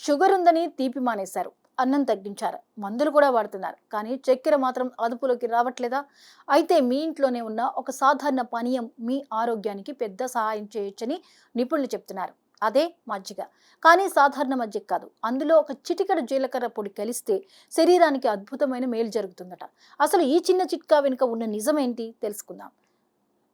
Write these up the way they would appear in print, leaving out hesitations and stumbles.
Sugar ఉందని తీపి మానేశారు, అన్నం తగ్గించారు, మందులు కూడా వాడుతున్నారు. కానీ చక్కెర మాత్రం అదుపులోకి రావట్లేదా? అయితే మీ ఇంట్లోనే ఉన్న ఒక సాధారణ పానీయం మీ ఆరోగ్యానికి పెద్ద సహాయం చేయొచ్చని నిపుణులు చెప్తున్నారు. అదే మజ్జిగ. కానీ సాధారణ మజ్జిగ కాదు. అందులో ఒక చిటికెడు జీలకర్ర పొడి కలిస్తే శరీరానికి అద్భుతమైన మేలు జరుగుతుందట. అసలు ఈ చిన్న చిట్కా వెనుక ఉన్న నిజమేంటి తెలుసుకుందాం.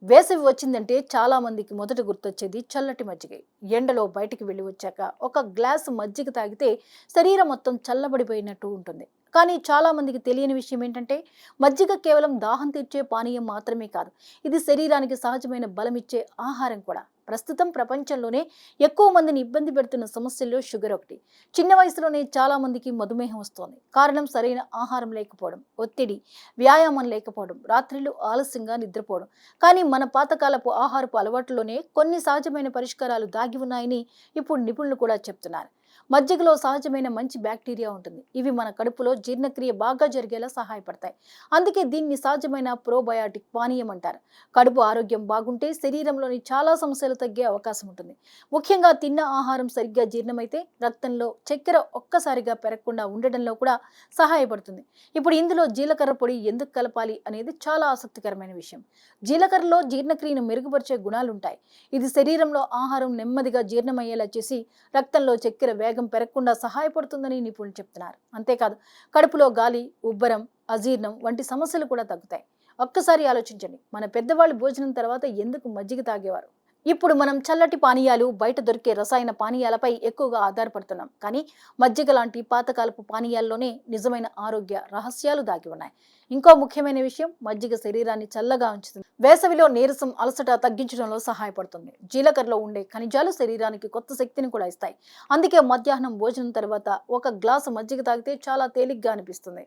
వేసవి వచ్చిందంటే చాలా మందికి మొదట గుర్తొచ్చేది చల్లటి మజ్జిగే. ఎండలో బయటికి వెళ్ళి వచ్చాక ఒక గ్లాసు మజ్జిగ తాగితే శరీరం మొత్తం చల్లబడిపోయినట్టు ఉంటుంది. కానీ చాలా మందికి తెలియని విషయం ఏంటంటే మజ్జిగ కేవలం దాహం తీర్చే పానీయం మాత్రమే కాదు, ఇది శరీరానికి సహజమైన బలం ఇచ్చే ఆహారం కూడా. ప్రస్తుతం ప్రపంచంలోనే ఎక్కువ మందిని ఇబ్బంది పెడుతున్న సమస్యల్లో షుగర్ ఒకటి. చిన్న వయసులోనే చాలా మందికి మధుమేహం వస్తోంది. కారణం సరైన ఆహారం లేకపోవడం, ఒత్తిడి, వ్యాయామం లేకపోవడం, రాత్రిళ్ళు ఆలస్యంగా నిద్రపోవడం. కానీ మన పాతకాలపు ఆహారపు అలవాట్లోనే కొన్ని సహజమైన పరిష్కారాలు దాగి ఉన్నాయని ఇప్పుడు నిపుణులు కూడా చెప్తున్నారు. మజ్జిగలో సహజమైన మంచి బ్యాక్టీరియా ఉంటుంది. ఇవి మన కడుపులో జీర్ణక్రియ బాగా జరిగేలా సహాయపడతాయి. అందుకే దీన్ని సహజమైన ప్రోబయాటిక్ పానీయం అంటారు. కడుపు ఆరోగ్యం బాగుంటే శరీరంలోని చాలా సమస్యలు తగ్గే అవకాశం ఉంటుంది. ముఖ్యంగా తిన్న ఆహారం సరిగ్గా జీర్ణమైతే రక్తంలో చక్కెర ఒక్కసారిగా పెరగకుండా ఉండడంలో కూడా సహాయపడుతుంది. ఇప్పుడు ఇందులో జీలకర్ర పొడి ఎందుకు కలపాలి అనేది చాలా ఆసక్తికరమైన విషయం. జీలకర్రలో జీర్ణక్రియను మెరుగుపరిచే గుణాలుంటాయి. ఇది శరీరంలో ఆహారం నెమ్మదిగా జీర్ణమయ్యేలా చేసి రక్తంలో చక్కెర వేగం పెరగకుండా సహాయపడుతుందని నిపుణులు చెప్తున్నారు. అంతేకాదు, కడుపులో గాలి, ఉబ్బరం, అజీర్ణం వంటి సమస్యలు కూడా తగ్గుతాయి. ఒక్కసారి ఆలోచించండి, మన పెద్దవాళ్ళు భోజనం తర్వాత ఎందుకు మజ్జిగ తాగేవారు? ఇప్పుడు మనం చల్లటి పానీయాలు, బయట దొరికే రసాయన పానీయాలపై ఎక్కువగా ఆధారపడుతున్నాం. కానీ మజ్జిగ లాంటి పాతకాలపు పానీయాల్లోనే నిజమైన ఆరోగ్య రహస్యాలు దాగి ఉన్నాయి. ఇంకో ముఖ్యమైన విషయం, మజ్జిగ శరీరాన్ని చల్లగా ఉంచుతుంది. వేసవిలో నీరసం, అలసట తగ్గించడంలో సహాయపడుతుంది. జీలకర్రలో ఉండే ఖనిజాలు శరీరానికి కొత్త శక్తిని కూడా ఇస్తాయి. అందుకే మధ్యాహ్నం భోజనం తర్వాత ఒక గ్లాసు మజ్జిగ తాగితే చాలా తేలిగ్గా అనిపిస్తుంది.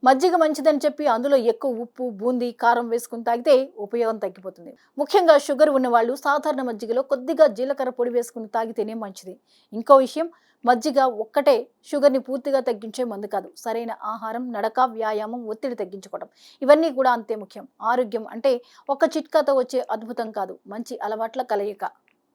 మజ్జిగ మంచిదని చెప్పి అందులో ఎక్కువ ఉప్పు, బూందీ, కారం వేసుకుని తాగితే ఉపయోగం తగ్గిపోతుంది. ముఖ్యంగా షుగర్ ఉన్నవాళ్ళు సాధారణ మజ్జిగలో కొద్దిగా జీలకర్ర పొడి వేసుకుని తాగితేనే మంచిది. ఇంకో విషయం, మజ్జిగ ఒక్కటే షుగర్ని పూర్తిగా తగ్గించే మందు కాదు. సరైన ఆహారం, నడక, వ్యాయామం, ఒత్తిడి తగ్గించుకోవడం ఇవన్నీ కూడా అంతే ముఖ్యం. ఆరోగ్యం అంటే ఒక చిట్కాతో వచ్చే అద్భుతం కాదు, మంచి అలవాట్ల కలయిక.